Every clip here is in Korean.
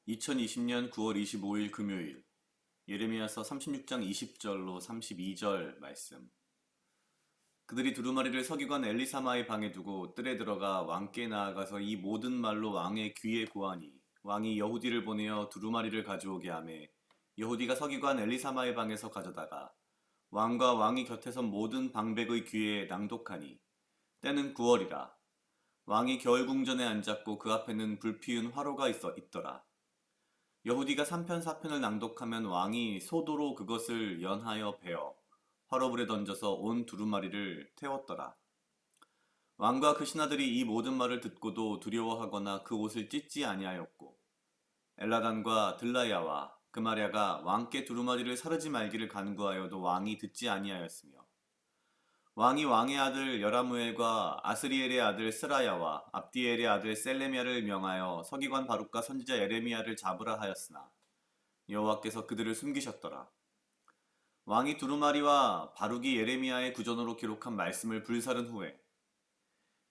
2020년 9월 25일 금요일 예레미야서 36장 20절로 32절 말씀. 그들이 두루마리를 서기관 엘리사마의 방에 두고 뜰에 들어가 왕께 나아가서 이 모든 말로 왕의 귀에 고하니 왕이 여후디를 보내어 두루마리를 가져오게 하매 여후디가 서기관 엘리사마의 방에서 가져다가 왕과 왕이 곁에 선 모든 방백의 귀에 낭독하니 때는 9월이라. 왕이 겨울궁전에 앉았고 그 앞에는 불피운 화로가 있더라. 여후디가 3편 4편을 낭독하면 왕이 소도로 그것을 연하여 베어 화로불에 던져서 온 두루마리를 태웠더라. 왕과 그 신하들이 이 모든 말을 듣고도 두려워하거나 그 옷을 찢지 아니하였고 엘라단과 들라야와 그마랴가 왕께 두루마리를 사르지 말기를 간구하여도 왕이 듣지 아니하였으며 왕이 왕의 아들 여라무엘과 아스리엘의 아들 스라야와 압디엘의 아들 셀레미야를 명하여 서기관 바룩과 선지자 예레미야를 잡으라 하였으나 여호와께서 그들을 숨기셨더라. 왕이 두루마리와 바룩이 예레미야의 구전으로 기록한 말씀을 불사른 후에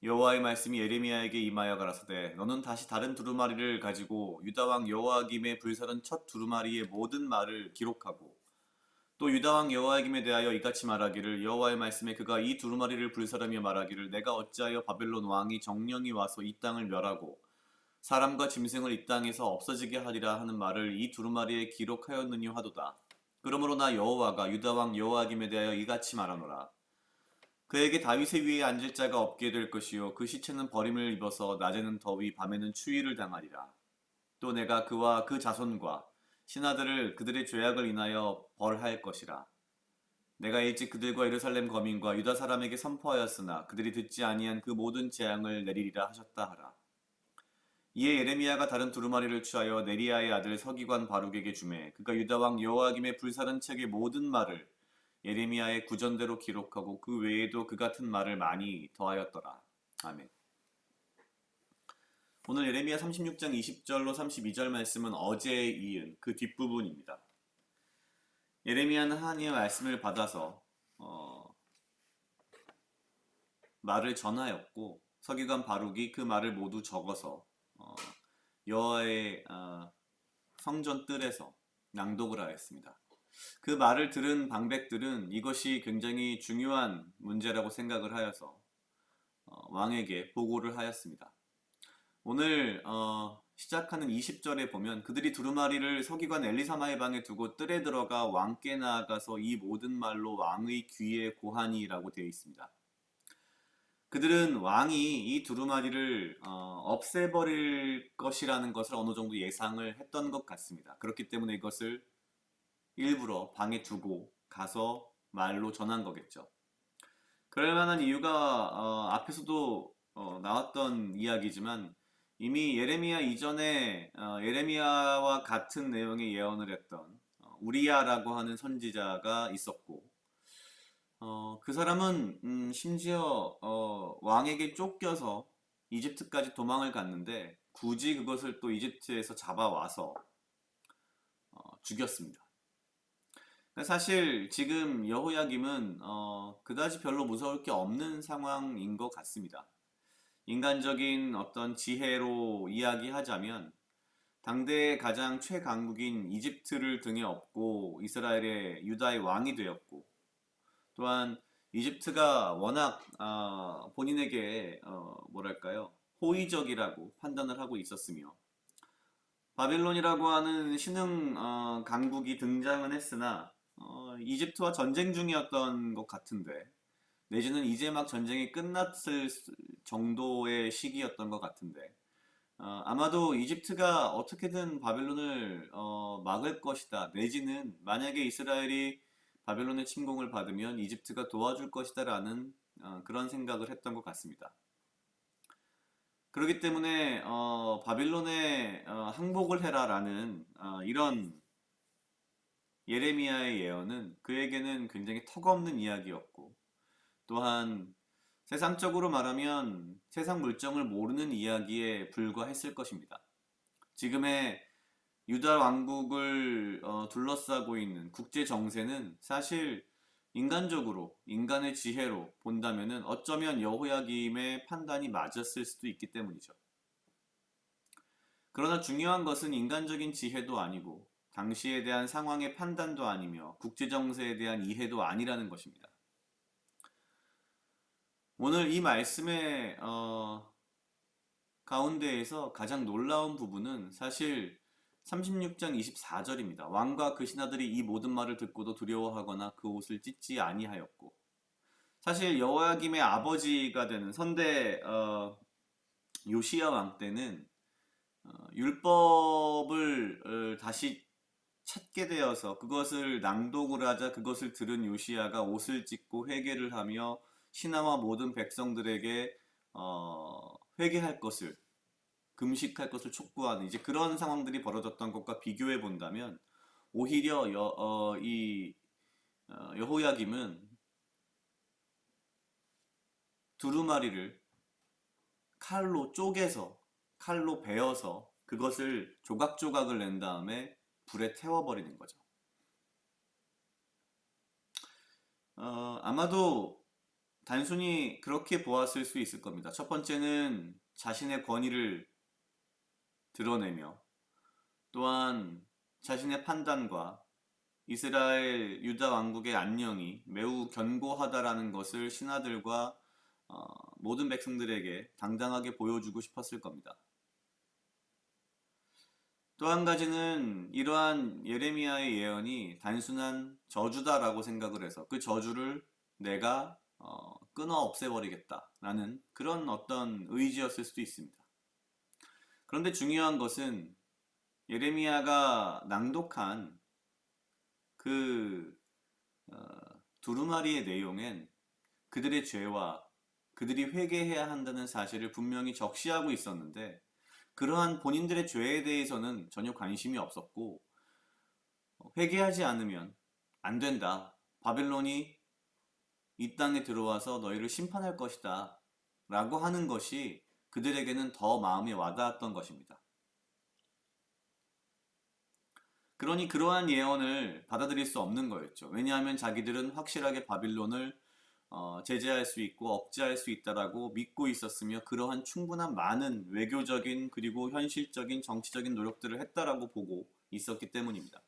여호와의 말씀이 예레미야에게 임하여 가라사대 너는 다시 다른 두루마리를 가지고 유다왕 여호야김의 불사른 첫 두루마리의 모든 말을 기록하고 또 유다왕 여호야김에 대하여 이같이 말하기를 여호와의 말씀에 그가 이 두루마리를 불사르며 말하기를 내가 어찌하여 바벨론 왕이 정령이 와서 이 땅을 멸하고 사람과 짐승을 이 땅에서 없어지게 하리라 하는 말을 이 두루마리에 기록하였느니 하도다. 그러므로 나 여호와가 유다왕 여호야김에 대하여 이같이 말하노라. 그에게 다윗의 위에 앉을 자가 없게 될 것이요 그 시체는 버림을 입어서 낮에는 더위 밤에는 추위를 당하리라. 또 내가 그와 그 자손과 신하들을 그들의 죄악을 인하여 벌할 것이라. 내가 일찍 그들과 예루살렘 거민과 유다 사람에게 선포하였으나 그들이 듣지 아니한 그 모든 재앙을 내리리라 하셨다 하라. 이에 예레미야가 다른 두루마리를 취하여 네리야의 아들 서기관 바룩에게 주매 그가 유다 왕 여호야김의 불사른 책의 모든 말을 예레미야의 구전대로 기록하고 그 외에도 그 같은 말을 많이 더하였더라. 아멘. 오늘 예레미야 36장 20절로 32절 말씀은 어제에 이은 그 뒷부분입니다. 예레미야는 하나님의 말씀을 받아서 말을 전하였고 서기관 바룩이 그 말을 모두 적어서 여호와의 성전 뜰에서 낭독을 하였습니다. 그 말을 들은 방백들은 이것이 굉장히 중요한 문제라고 생각을 하여서 왕에게 보고를 하였습니다. 오늘 시작하는 20절에 보면 그들이 두루마리를 서기관 엘리사마의 방에 두고 뜰에 들어가 왕께 나아가서 이 모든 말로 왕의 귀에 고하니라고 되어 있습니다. 그들은 왕이 이 두루마리를 없애버릴 것이라는 것을 어느 정도 예상을 했던 것 같습니다. 그렇기 때문에 이것을 일부러 방에 두고 가서 말로 전한 거겠죠. 그럴 만한 이유가 앞에서도 나왔던 이야기지만 이미 예레미야 이전에 예레미야와 같은 내용의 예언을 했던 우리야라고 하는 선지자가 있었고 그 사람은 심지어 왕에게 쫓겨서 이집트까지 도망을 갔는데 굳이 그것을 또 이집트에서 잡아와서 죽였습니다. 사실 지금 여호야김은 그다지 별로 무서울 게 없는 상황인 것 같습니다. 인간적인 어떤 지혜로 이야기하자면 당대의 가장 최강국인 이집트를 등에 업고 이스라엘의 유다의 왕이 되었고 또한 이집트가 워낙 본인에게 뭐랄까요 호의적이라고 판단을 하고 있었으며 바빌론이라고 하는 신흥 강국이 등장은 했으나 이집트와 전쟁 중이었던 것 같은데 내지는 이제 막 전쟁이 끝났을 정도의 시기였던 것 같은데 아마도 이집트가 어떻게든 바벨론을 막을 것이다 내지는 만약에 이스라엘이 바벨론의 침공을 받으면 이집트가 도와줄 것이다 라는 그런 생각을 했던 것 같습니다. 그렇기 때문에 바빌론에 항복을 해라 라는 이런 예레미야의 예언은 그에게는 굉장히 턱없는 이야기였고 또한 세상적으로 말하면 세상 물정을 모르는 이야기에 불과했을 것입니다. 지금의 유다 왕국을 둘러싸고 있는 국제 정세는 사실 인간적으로 인간의 지혜로 본다면은 어쩌면 여호야김의 판단이 맞았을 수도 있기 때문이죠. 그러나 중요한 것은 인간적인 지혜도 아니고 당시에 대한 상황의 판단도 아니며 국제정세에 대한 이해도 아니라는 것입니다. 오늘 이 말씀의 가운데에서 가장 놀라운 부분은 사실 36장 24절입니다. 왕과 그 신하들이 이 모든 말을 듣고도 두려워하거나 그 옷을 찢지 아니하였고, 사실 여호야김의 아버지가 되는 선대 요시야 왕 때는 율법을 다시 찾게 되어서 그것을 낭독을 하자 그것을 들은 요시야가 옷을 찢고 회개를 하며 신하와 모든 백성들에게 회개할 것을, 금식할 것을 촉구하는 이제 그런 상황들이 벌어졌던 것과 비교해 본다면 오히려 여호야김은 두루마리를 칼로 쪼개서, 칼로 베어서 그것을 조각조각을 낸 다음에 불에 태워버리는 거죠. 아마도 단순히 그렇게 보았을 수 있을 겁니다. 첫 번째는 자신의 권위를 드러내며, 또한 자신의 판단과 이스라엘 유다 왕국의 안녕이 매우 견고하다라는 것을 신하들과 모든 백성들에게 당당하게 보여주고 싶었을 겁니다. 또 한 가지는 이러한 예레미야의 예언이 단순한 저주다라고 생각을 해서 그 저주를 내가 끊어 없애버리겠다라는 그런 어떤 의지였을 수도 있습니다. 그런데 중요한 것은 예레미야가 낭독한 그 두루마리의 내용엔 그들의 죄와 그들이 회개해야 한다는 사실을 분명히 적시하고 있었는데, 그러한 본인들의 죄에 대해서는 전혀 관심이 없었고, 회개하지 않으면 안 된다, 바벨론이 이 땅에 들어와서 너희를 심판할 것이다 라고 하는 것이 그들에게는 더 마음에 와닿았던 것입니다. 그러니 그러한 예언을 받아들일 수 없는 거였죠. 왜냐하면 자기들은 확실하게 바빌론을 제재할 수 있고 억제할 수 있다라고 믿고 있었으며, 그러한 충분한 많은 외교적인 그리고 현실적인 정치적인 노력들을 했다라고 보고 있었기 때문입니다.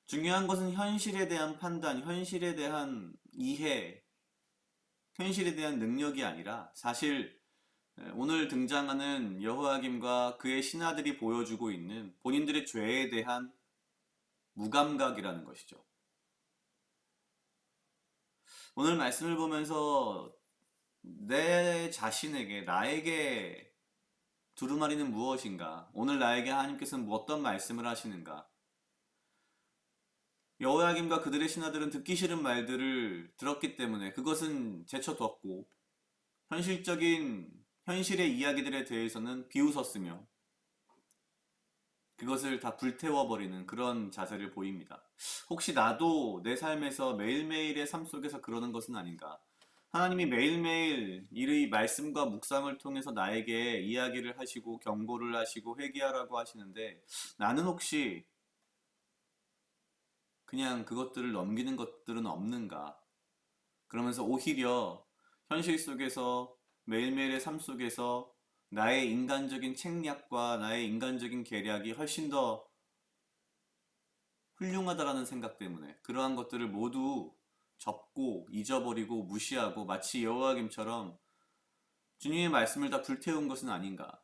중요한 것은 현실에 대한 판단, 현실에 대한 이해, 현실에 대한 능력이 아니라 사실 오늘 등장하는 여호야김과 그의 신하들이 보여주고 있는 본인들의 죄에 대한 무감각이라는 것이죠. 오늘 말씀을 보면서 내 자신에게, 나에게 두루마리는 무엇인가? 오늘 나에게 하나님께서는 어떤 말씀을 하시는가? 여호야김과 그들의 신하들은 듣기 싫은 말들을 들었기 때문에 그것은 제쳐뒀고, 현실의 이야기들에 대해서는 비웃었으며 그것을 다 불태워버리는 그런 자세를 보입니다. 혹시 나도 내 삶에서 매일매일의 삶 속에서 그러는 것은 아닌가? 하나님이 매일매일 이 말씀과 묵상을 통해서 나에게 이야기를 하시고 경고를 하시고 회개하라고 하시는데, 나는 혹시 그냥 그것들을 넘기는 것들은 없는가? 그러면서 오히려 현실 속에서 매일매일의 삶 속에서 나의 인간적인 책략과 나의 인간적인 계략이 훨씬 더 훌륭하다라는 생각 때문에 그러한 것들을 모두 접고 잊어버리고 무시하고 마치 여호야김처럼 주님의 말씀을 다 불태운 것은 아닌가.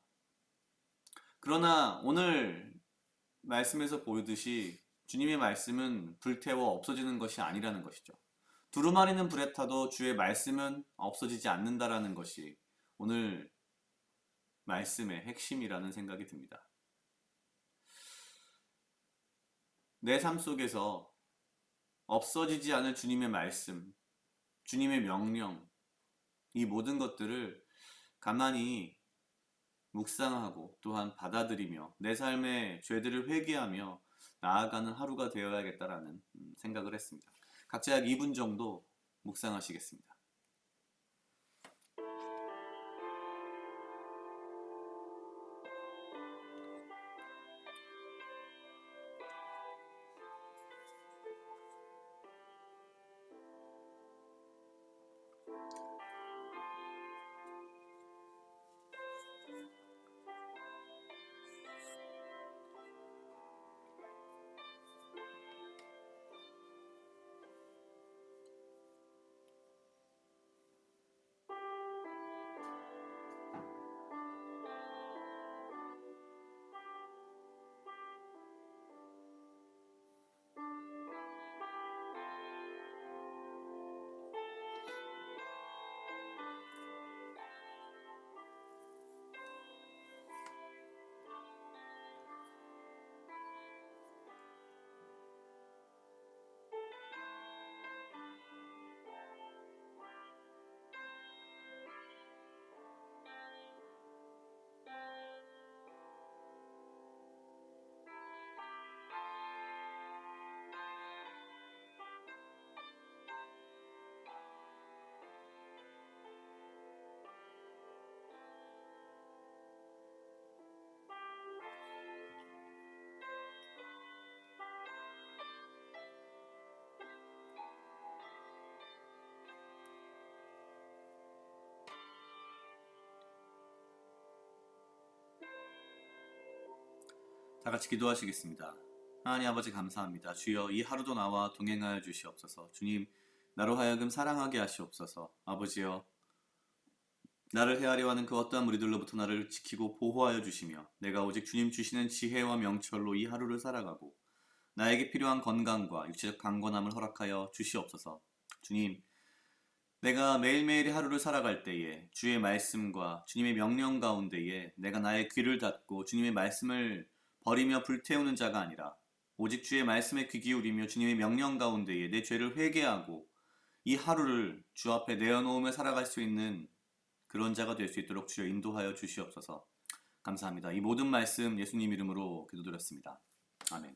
그러나 오늘 말씀에서 보이듯이 주님의 말씀은 불태워 없어지는 것이 아니라는 것이죠. 두루마리는 불에 타도 주의 말씀은 없어지지 않는다라는 것이 오늘 말씀의 핵심이라는 생각이 듭니다. 내 삶 속에서 없어지지 않을 주님의 말씀, 주님의 명령, 이 모든 것들을 가만히 묵상하고 또한 받아들이며 내 삶의 죄들을 회개하며 나아가는 하루가 되어야겠다라는 생각을 했습니다. 각자 약 2분 정도 묵상하시겠습니다. 다 같이 기도하시겠습니다. 하나님 아버지 감사합니다. 주여 이 하루도 나와 동행하여 주시옵소서. 주님 나로 하여금 사랑하게 하시옵소서. 아버지여 나를 헤아려 하는 그 어떠한 무리들로부터 나를 지키고 보호하여 주시며 내가 오직 주님 주시는 지혜와 명철로 이 하루를 살아가고 나에게 필요한 건강과 육체적 강건함을 허락하여 주시옵소서. 주님 내가 매일매일의 하루를 살아갈 때에 주의 말씀과 주님의 명령 가운데에 내가 나의 귀를 닫고 주님의 말씀을 버리며 불태우는 자가 아니라 오직 주의 말씀에 귀 기울이며 주님의 명령 가운데에 내 죄를 회개하고 이 하루를 주 앞에 내어놓으며 살아갈 수 있는 그런 자가 될 수 있도록 주여 인도하여 주시옵소서. 감사합니다. 이 모든 말씀 예수님 이름으로 기도드렸습니다. 아멘.